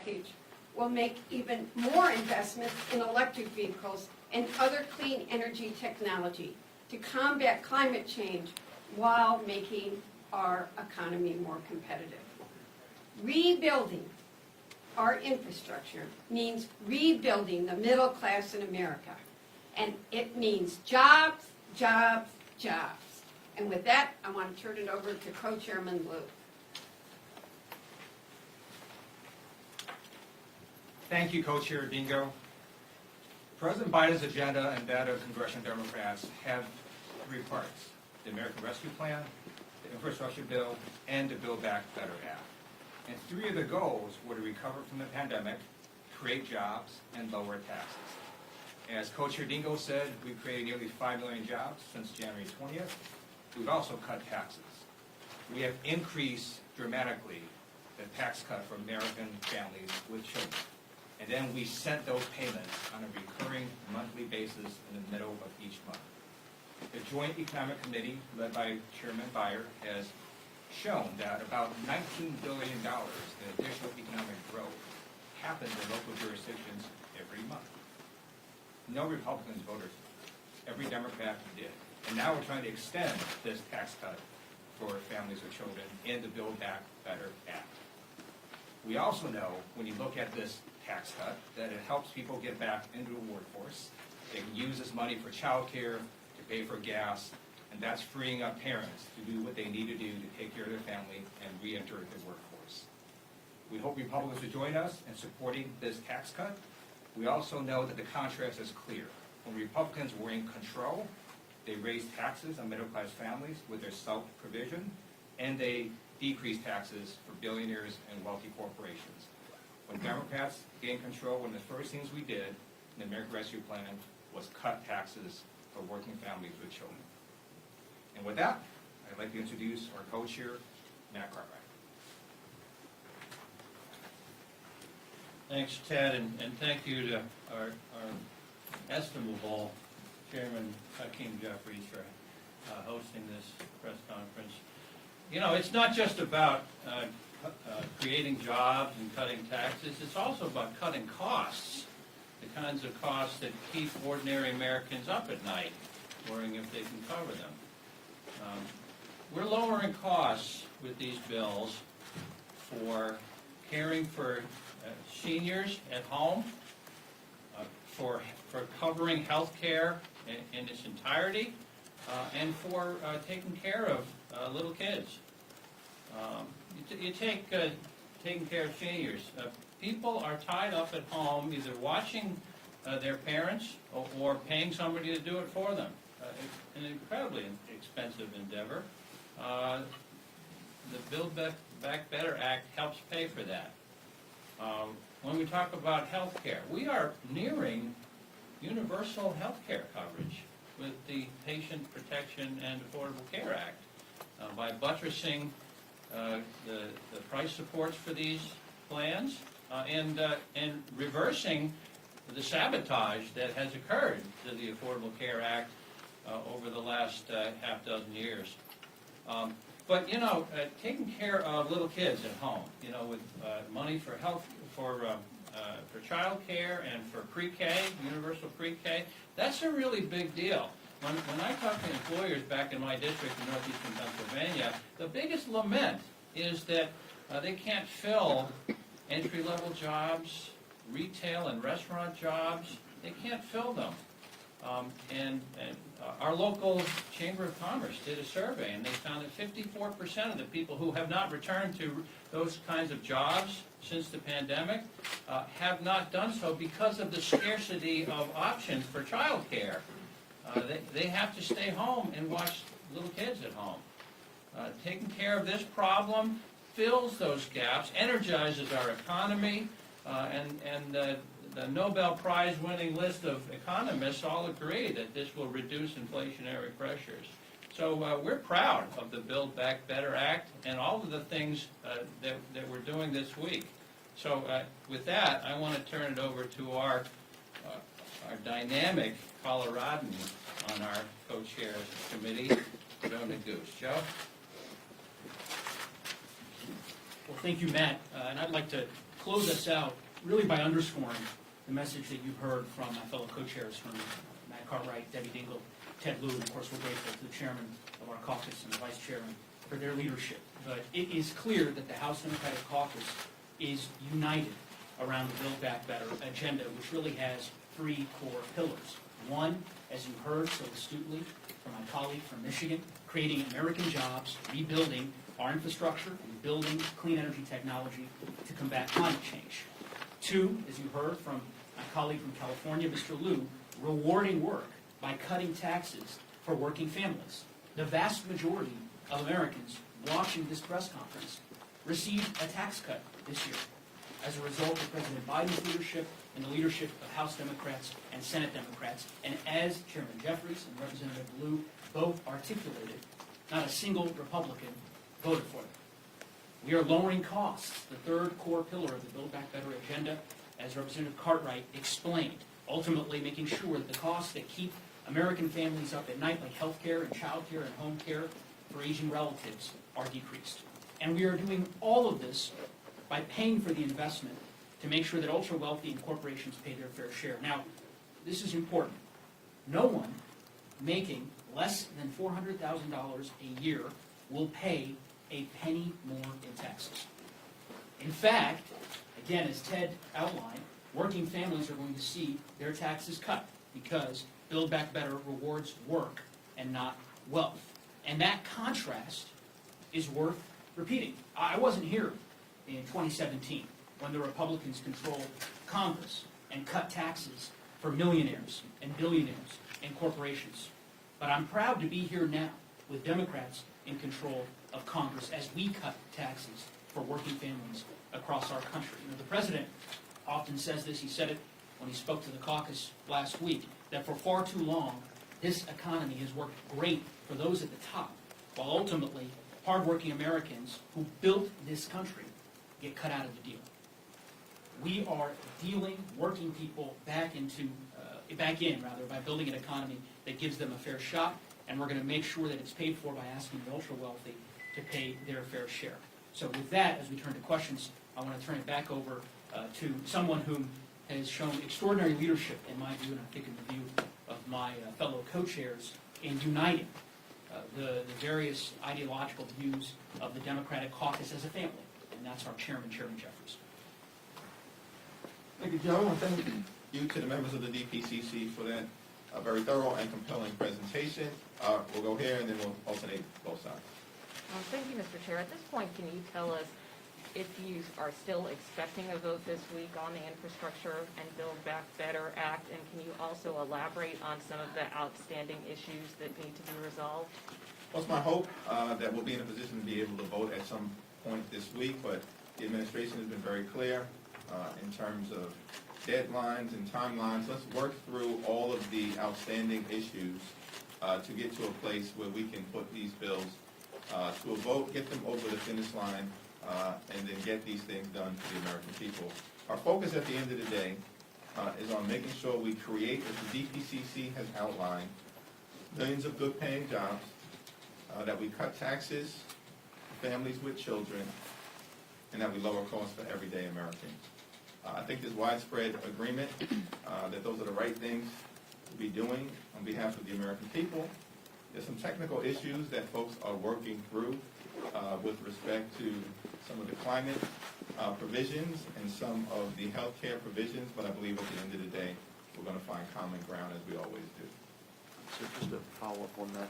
package will make even more investments in electric vehicles and other clean energy technology to combat climate change while making our economy more competitive. Rebuilding our infrastructure means rebuilding the middle class in America. And it means jobs, jobs, jobs. And with that, I want to turn it over to Co-Chairman Lou. Thank you, Co-Chair Dingo. President Biden's agenda and that of congressional Democrats have three parts: the American Rescue Plan, the Infrastructure Bill, and the Build Back Better Act. And three of the goals were to recover from the pandemic, create jobs, and lower taxes. As Co-Chair Dingo said, we've created nearly 5 million jobs since January 20th. We've also cut taxes. We have increased dramatically the tax cut for American families with children. And then we sent those payments on a recurring monthly basis in the middle of each month. The Joint Economic Committee, led by Chairman Beyer, has shown that about $19 billion in additional economic growth happens in local jurisdictions every month. No Republicans voted for it. Every Democrat did. And now we're trying to extend this tax cut for families with children in the Build Back Better Act. We also know, when you look at this tax cut, that it helps people get back into the workforce. They can use this money for child care, to pay for gas, and that's freeing up parents to do what they need to do to take care of their family and re-enter the workforce. We hope Republicans will join us in supporting this tax cut. We also know that the contrast is clear. When Republicans were in control, they raised taxes on middle-class families with their SALT provision, and they decreased taxes for billionaires and wealthy corporations. When Democrats gained control, one of the first things we did in the American Rescue Plan was cut taxes for working families with children. And with that, I'd like to introduce our co-chair, Matt Cartwright. Thanks, Ted, and thank you to our estimable Chairman Hakeem Jeffries for hosting this press conference. You know, it's not just about creating jobs and cutting taxes, it's also about cutting costs, the kinds of costs that keep ordinary Americans up at night, worrying if they can cover them. We're lowering costs with these bills for caring for seniors at home, for covering health care in its entirety, and for taking care of little kids. You take taking care of seniors. People are tied up at home either watching their parents or paying somebody to do it for them. It's an incredibly expensive endeavor. The Build Back Better Act helps pay for that. When we talk about health care, we are nearing universal health care coverage with the Patient Protection and Affordable Care Act by buttressing the price supports for these plans and reversing the sabotage that has occurred to the Affordable Care Act over the last half dozen years. But you know, taking care of little kids at home, you know, with money for health, for child care and for pre-K, universal pre-K, that's a really big deal. When I talk to employers back in my district in northeastern Pennsylvania, the biggest lament is that they can't fill entry-level jobs, retail and restaurant jobs. They can't fill them. And our local Chamber of Commerce did a survey, and they found that 54% of the people who have not returned to those kinds of jobs since the pandemic have not done so because of the scarcity of options for child care. They have to stay home and watch little kids at home. Taking care of this problem fills those gaps, energizes our economy, and the Nobel Prize winning list of economists all agree that this will reduce inflationary pressures. So we're proud of the Build Back Better Act and all of the things that we're doing this week. So with that, I want to turn it over to our dynamic Coloradan on our co-chair committee, Joe Neguse. Joe? Well, thank you, Matt. And I'd like to close us out really by underscoring the message that you've heard from my fellow co-chairs, from Matt Cartwright, Debbie Dingle, Ted Lieu, and of course we're grateful to the chairman of our caucus and the vice chairman for their leadership. But it is clear that the House Democratic Caucus is united around the Build Back Better agenda, which really has three core pillars. One, as you heard so astutely from my colleague from Michigan, creating American jobs, rebuilding our infrastructure, and building clean energy technology to combat climate change. Two, as you heard from my colleague from California, Mr. Lieu, rewarding work by cutting taxes for working families. The vast majority of Americans watching this press conference received a tax cut this year as a result of President Biden's leadership and the leadership of House Democrats and Senate Democrats. And as Chairman Jeffries and Representative Lieu both articulated, not a single Republican voted for them. We are lowering costs, the third core pillar of the Build Back Better agenda, as Representative Cartwright explained, ultimately making sure that the costs that keep American families up at night, like health care and child care and home care for aging relatives, are decreased. And we are doing all of this by paying for the investment to make sure that ultra-wealthy and corporations pay their fair share. Now, this is important. No one making less than $400,000 a year will pay a penny more in taxes. In fact, again, as Ted outlined, working families are going to see their taxes cut because Build Back Better rewards work and not wealth. And that contrast is worth repeating. I wasn't here in 2017 when the Republicans controlled Congress and cut taxes for millionaires and billionaires and corporations. But I'm proud to be here now with Democrats in control of Congress as we cut taxes for working families across our country. You know, the president often says this, he said it when he spoke to the caucus last week, that for far too long, this economy has worked great for those at the top, while ultimately hardworking Americans who built this country get cut out of the deal. We are dealing working people back in by building an economy that gives them a fair shot, and we're going to make sure that it's paid for by asking the ultra-wealthy to pay their fair share. So with that, as we turn to questions, I want to turn it back over to someone who has shown extraordinary leadership, in my view, and I think in the view of my fellow co-chairs, in uniting the various ideological views of the Democratic caucus as a family, and that's our chairman, Chairman Jeffries. Thank you, Joe, and thank you to the members of the DPCC for that very thorough and compelling presentation. We'll go here and then we'll alternate both sides. Thank you, Mr. Chair. At this point, can you tell us if you are still expecting a vote this week on the Infrastructure and Build Back Better Act, and can you also elaborate on some of the outstanding issues that need to be resolved? Well, it's my hope that we'll be in a position to be able to vote at some point this week, but the administration has been very clear in terms of deadlines and timelines. Let's work through all of the outstanding issues to get to a place where we can put these bills to a vote, get them over the finish line, and then get these things done for the American people. Our focus at the end of the day is on making sure we create, as the DPCC has outlined, millions of good-paying jobs, that we cut taxes for families with children, and that we lower costs for everyday Americans. I think there's widespread agreement that those are the right things to be doing on behalf of the American people. There's some technical issues that folks are working through with respect to some of the climate provisions and some of the health care provisions, but I believe at the end of the day, we're going to find common ground as we always do. So just to follow up on that,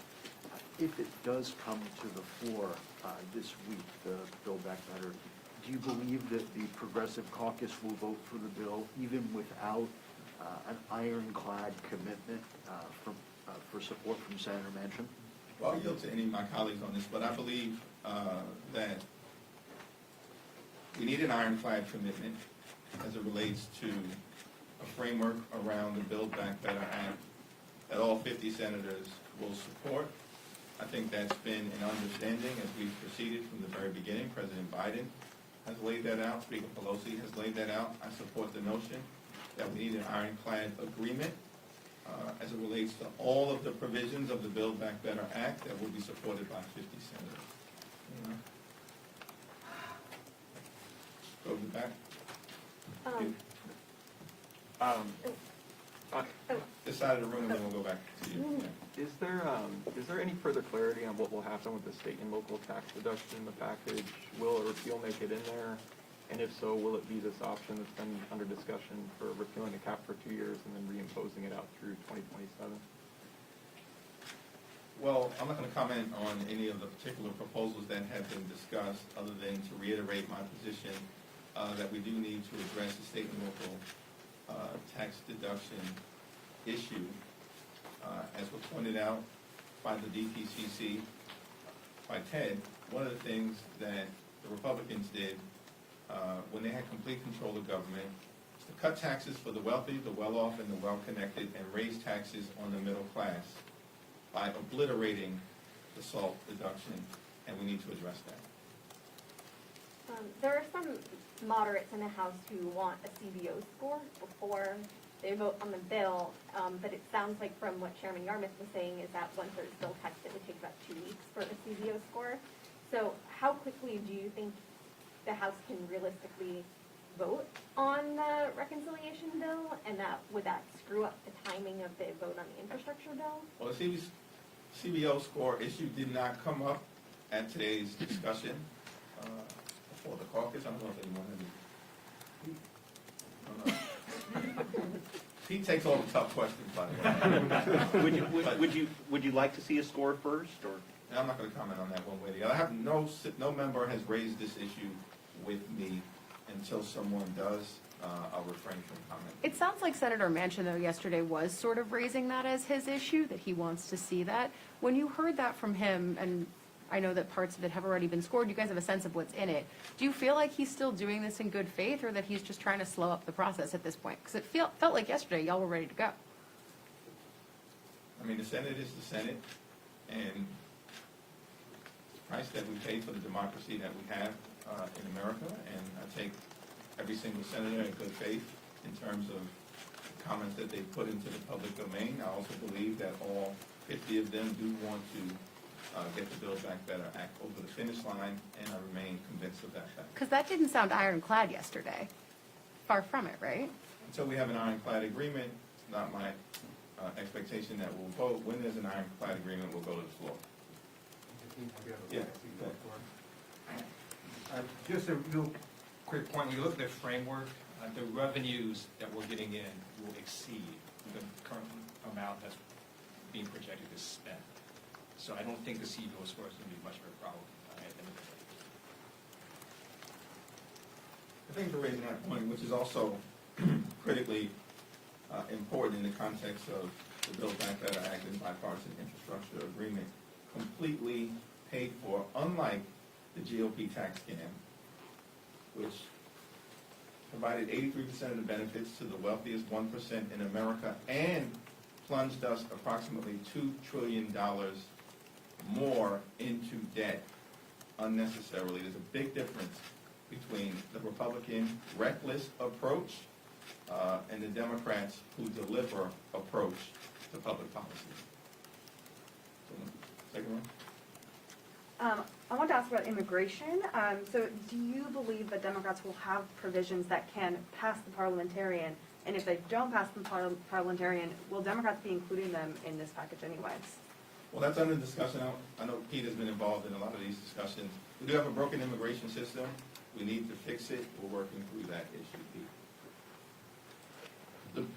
if it does come to the floor this week, the Build Back Better, do you believe that the Progressive Caucus will vote for the bill even without an ironclad commitment for support from Senator Manchin? Well, I'll yield to any of my colleagues on this, but I believe that we need an ironclad commitment as it relates to a framework around the Build Back Better Act that all 50 senators will support. I think that's been an understanding as we've proceeded from the very beginning. President Biden has laid that out. Speaker Pelosi has laid that out. I support the notion that we need an ironclad agreement as it relates to all of the provisions of the Build Back Better Act that will be supported by 50 senators. Go to the back. This side of the room, and then we'll go back to you. Yeah. Is there any further clarity on what will happen with the state and local tax deduction in the package? Will a repeal make it in there? And if so, will it be this option that's been under discussion for repealing the cap for 2 years and then reimposing it out through 2027? Well, I'm not going to comment on any of the particular proposals that have been discussed, other than to reiterate my position that we do need to address the state and local tax deduction issue. As was pointed out by the DPCC, by Ted, one of the things that the Republicans did when they had complete control of government is to cut taxes for the wealthy, the well-off, and the well-connected, and raise taxes on the middle class by obliterating the SALT deduction, and we need to address that. There are some moderates in the House who want a CBO score before they vote on the bill, but it sounds like from what Chairman Yarmouth was saying is that once there's bill text, it would take about 2 weeks for a CBO score. So how quickly do you think the House can realistically vote on the reconciliation bill, and would that screw up the timing of the vote on the infrastructure bill? Well, the CBO score issue did not come up at today's discussion before the caucus. I don't know if anyone he takes all the tough questions, by the way. Would you like to see a score first, or? I'm not going to comment on that one way or the other. I have no member has raised this issue with me. Until someone does, I'll refrain from comment. It sounds like Senator Manchin, though, yesterday was sort of raising that as his issue, that he wants to see that. When you heard that from him, and I know that parts of it have already been scored, you guys have a sense of what's in it. Do you feel like he's still doing this in good faith, or that he's just trying to slow up the process at this point? Because it felt like yesterday y'all were ready to go. I mean, the Senate is the Senate, and the price that we pay for the democracy that we have in America, and I take every single senator in good faith in terms of the comments that they put into the public domain. I also believe that all 50 of them do want to get the Build Back Better Act over the finish line, and I remain convinced of that fact. Because that didn't sound ironclad yesterday. Far from it, right? Until we have an ironclad agreement, it's not my expectation that we'll vote. When there's an ironclad agreement, we'll go to the floor. Yeah. Just a real quick point, when you look at the framework, the revenues that we're getting in will exceed the current amount that's being projected to spend. So I don't think the CBO score is going to be much of a problem at the end of the day. I think for raising that point, which is also critically important in the context of the Build Back Better Act and bipartisan infrastructure agreement, completely paid for, unlike the GOP tax scam, which provided 83% of the benefits to the wealthiest 1% in America and plunged us approximately $2 trillion more into debt unnecessarily. There's a big difference between the Republican reckless approach and the Democrats who deliver approach to public policy. Second one. I want to ask about immigration. So do you believe that Democrats will have provisions that can pass the parliamentarian? And if they don't pass the parliamentarian, will Democrats be including them in this package anyways? Well, that's under discussion. I know Pete has been involved in a lot of these discussions. We do have a broken immigration system. We need to fix it. We're working through that issue, Pete.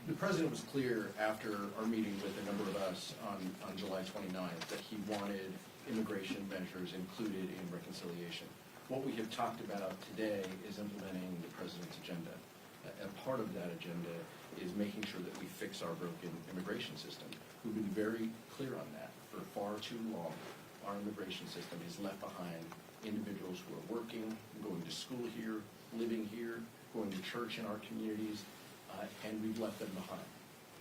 The president was clear after our meeting with a number of us on July 29th that he wanted immigration measures included in reconciliation. What we have talked about today is implementing the president's agenda. And part of that agenda is making sure that we fix our broken immigration system. We've been very clear on that. For far too long, our immigration system has left behind individuals who are working, going to school here, living here, going to church in our communities, and we've left them behind.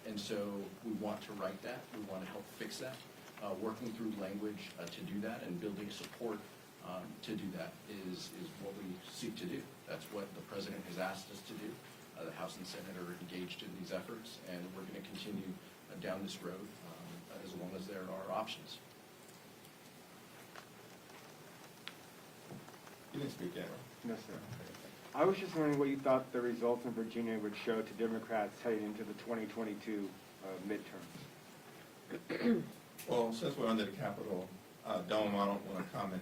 And so we want to right that. We want to help fix that. Working through language to do that and building support to do that is what we seek to do. That's what the president has asked us to do. The House and Senate are engaged in these efforts, and we're going to continue down this road as long as there are options. You didn't speak yet, right? No, sir. I was just wondering what you thought the results in Virginia would show to Democrats heading into the 2022 midterms. Well, since we're under the Capitol dome, I don't want to comment